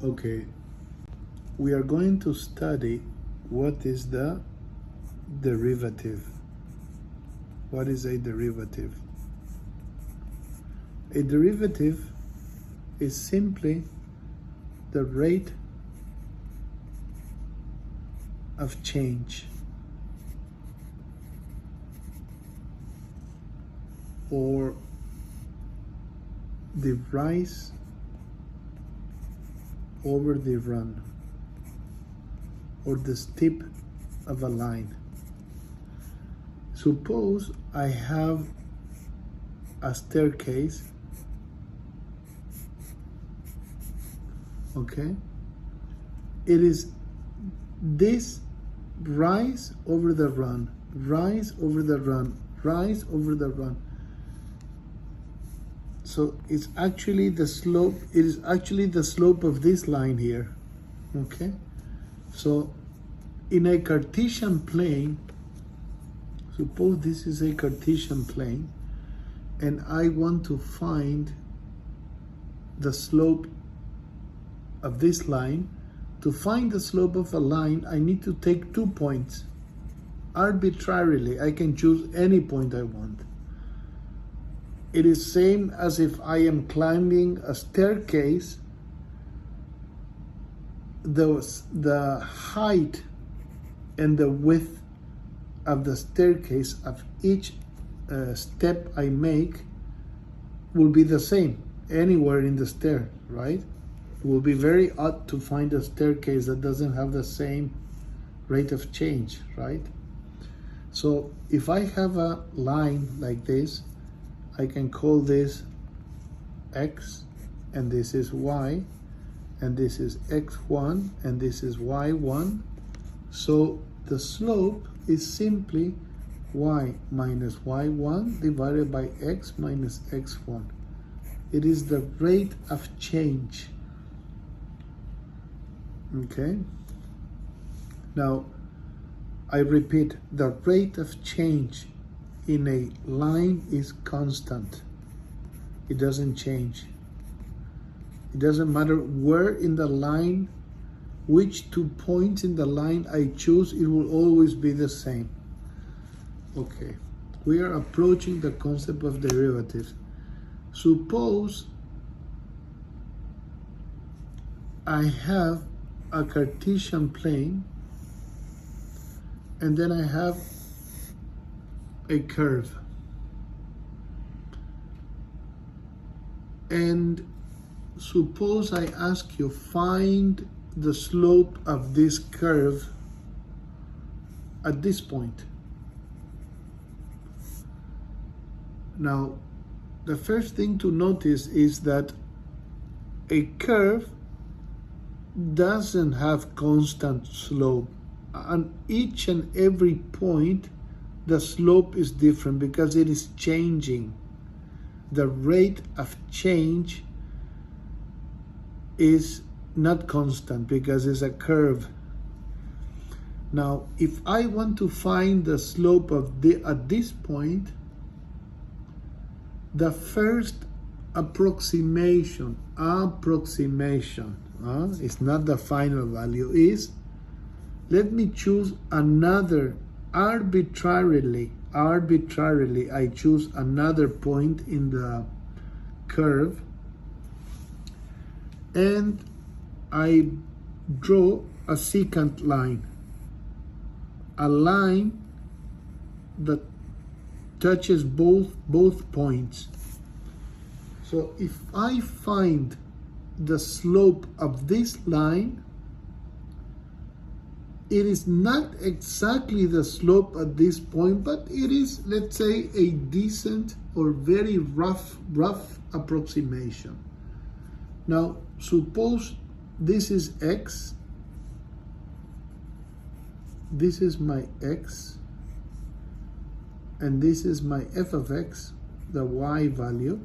Okay, we are going to study what is the derivative. What is a derivative? A derivative is simply the rate of change or the rise over the run or the steep of a line. Suppose I have a staircase, okay? It is this rise over the run, rise over the run, rise over the run. So it's actually the slope, it is actually the slope of this line here, okay? So in a Cartesian plane, suppose this is a Cartesian plane, and I want to find the slope of this line. To find the slope of a line, I need to take 2 points. Arbitrarily, I can choose any point I want. It is same as if I am climbing a staircase. The height and the width of the staircase of each step I make will be the same anywhere in the stair, right? It will be very odd to find a staircase that doesn't have the same rate of change, right? So if I have a line like this, I can call this X, and this is Y, and this is X1, and this is Y1. So the slope is simply Y minus Y1 divided by X minus X1. It is the rate of change. Okay? Now, I repeat, the rate of change in a line is constant. It doesn't change. It doesn't matter where in the line, which 2 points in the line I choose, it will always be the same. Okay, we are approaching the concept of derivatives. Suppose I have a Cartesian plane, and then I have a curve. And suppose I ask you, find the slope of this curve at this point. Now, the first thing to notice is that a curve doesn't have constant slope. On each and every point, the slope is different because it is changing. The rate of change is not constant because it's a curve. Now, if I want to find the slope of at this point, the first approximation, it's not the final value, is let me choose another arbitrarily I choose another point in the curve, and I draw a secant line, a line that touches both points. So if I find the slope of this line, it is not exactly the slope at this point, but it is, let's say, a decent or very rough approximation. Now, suppose this is X, this is my X, and this is my f of X, the Y value,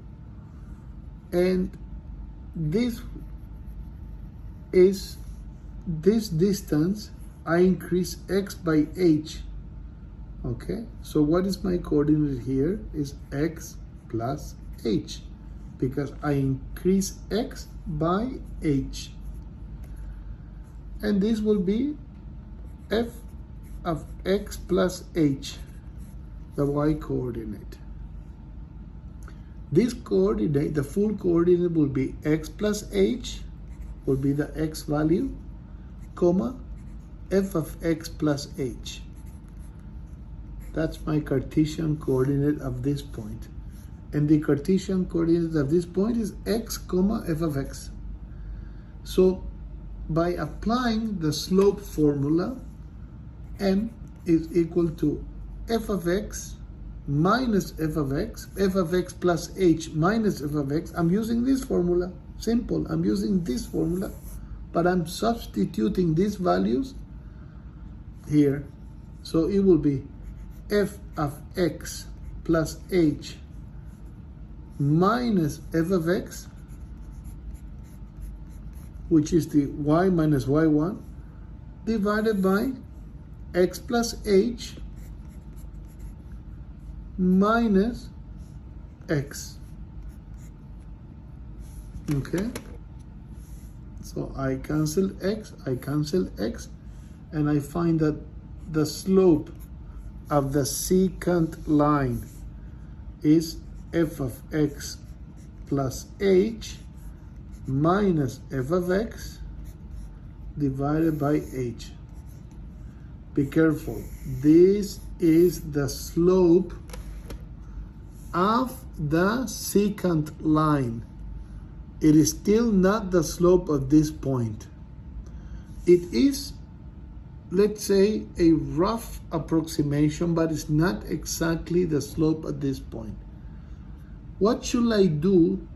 and this is this distance. I increase X by H. Okay, so what is my coordinate here is X plus h, because I increase x by h. and this will be f of x plus h, the y coordinate. This coordinate, the full coordinate, will be x plus h, will be the x value, comma, f of x plus h. That's my Cartesian coordinate of this point. And the Cartesian coordinate of this point is x, comma, f of x. So by applying the slope formula, m is equal to f of x minus f of x plus h minus f of x. I'm using this formula, simple. I'm using this formula, but I'm substituting these values here. So it will be f of x plus h minus f of x, which is the y minus y1, divided by x plus h minus x. Okay, so I cancel x, and I find that the slope of the secant line is f of x plus h minus f of x divided by h. Be careful, this is the slope of the secant line. It is still not the slope of this point. It is, let's say, a rough approximation, but it's not exactly the slope at this point. What should I do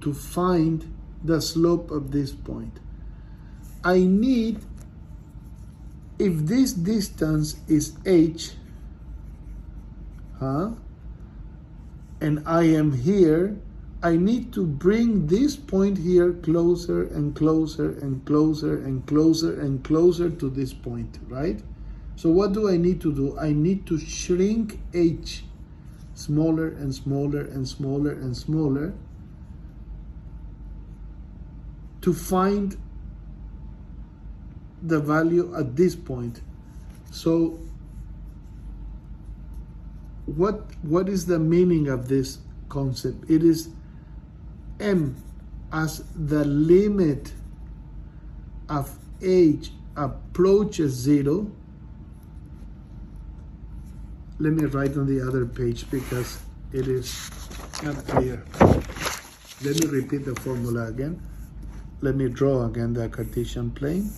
to find the slope of this point? I need, if this distance is h, and I am here, I need to bring this point here closer and closer and closer and closer and closer to this point, right? So what do I need to do? I need to shrink h smaller and smaller and smaller and smaller to find the value at this point. So what is the meaning of this concept? It is m as the limit of h approaches 0. Let me write on the other page because it is not clear. Let me repeat the formula again. Let me draw again the Cartesian plane.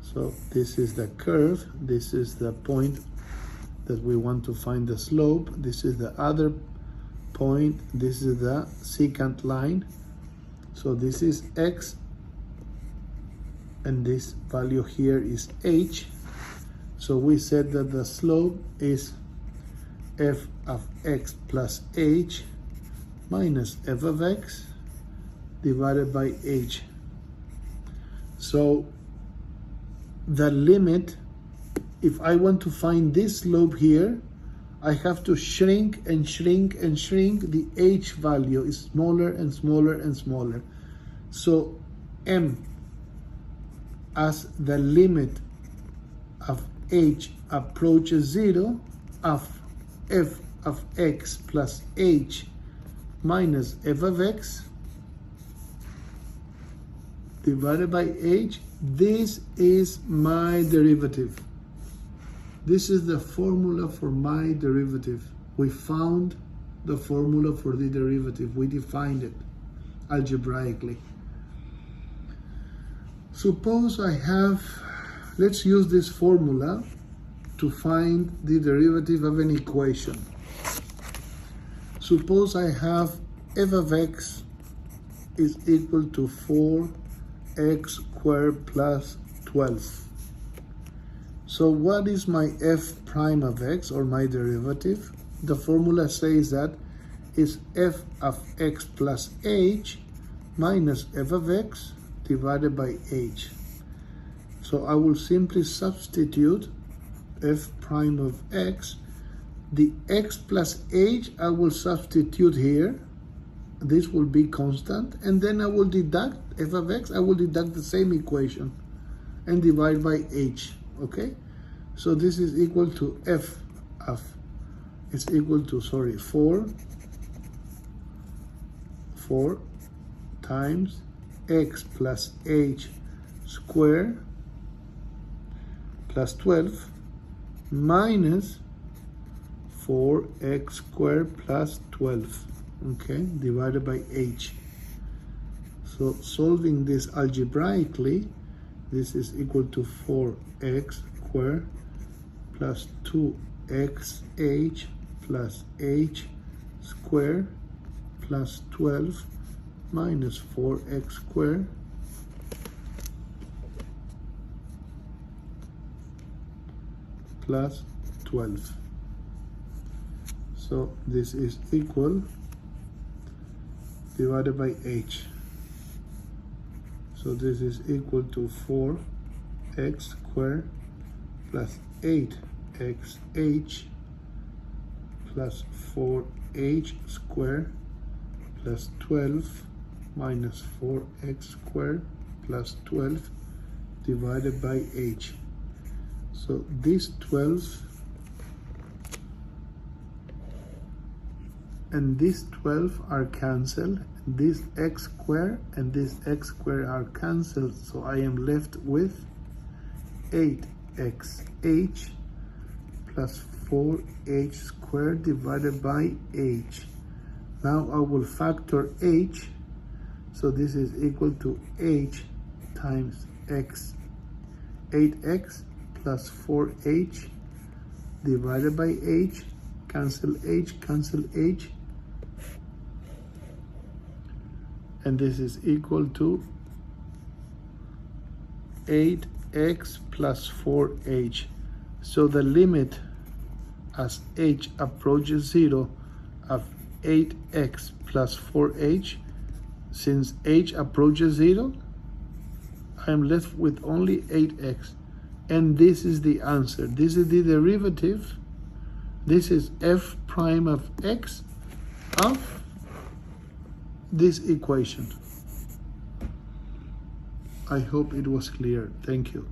So this is the curve, this is the point that we want to find the slope, this is the other point, this is the secant line. So this is x, and this value here is h. So we said that the slope is f of x plus h minus f of x divided by h. So the limit, if I want to find this slope here, I have to shrink and shrink and shrink. The h value is smaller and smaller and smaller. So m as the limit of h approaches 0 of f of x plus h minus f of x divided by h. This is my derivative. This is the formula for my derivative. We found the formula for the derivative. We defined it algebraically. Suppose I have, let's use this formula to find the derivative of an equation. Suppose I have f of x is equal to 4x squared plus 12. So what is my f prime of x, or my derivative? The formula says that is f of x plus h minus f of x divided by h. So I will simply substitute f prime of x. The x plus h I will substitute here. This will be constant, and then I will deduct f of x. I will deduct the same equation. and divide by h, okay? So this is equal to f of, it's equal to, 4 times x plus h squared plus 12 minus 4x squared plus 12, okay, divided by h. So solving this algebraically, this is equal to 4x squared plus 2xh plus h squared plus 12 minus 4x squared plus 12. So this is equal, divided by h. So this is equal to 4x squared plus 8xh plus 4h squared plus 12 minus 4x squared plus 12 divided by h. So this 12 and this 12 are cancelled. This x squared and this x squared are cancelled. So I am left with 8xh plus 4h squared divided by h. Now I will factor h. So this is equal to h times x, 8x plus 4h divided by h, cancel h, and this is equal to 8x plus 4h. So the limit as h approaches 0 of 8x plus 4h, since h approaches 0, I am left with only 8x. And this is the answer. This is the derivative. This is f prime of x of this equation. I hope it was clear. Thank you.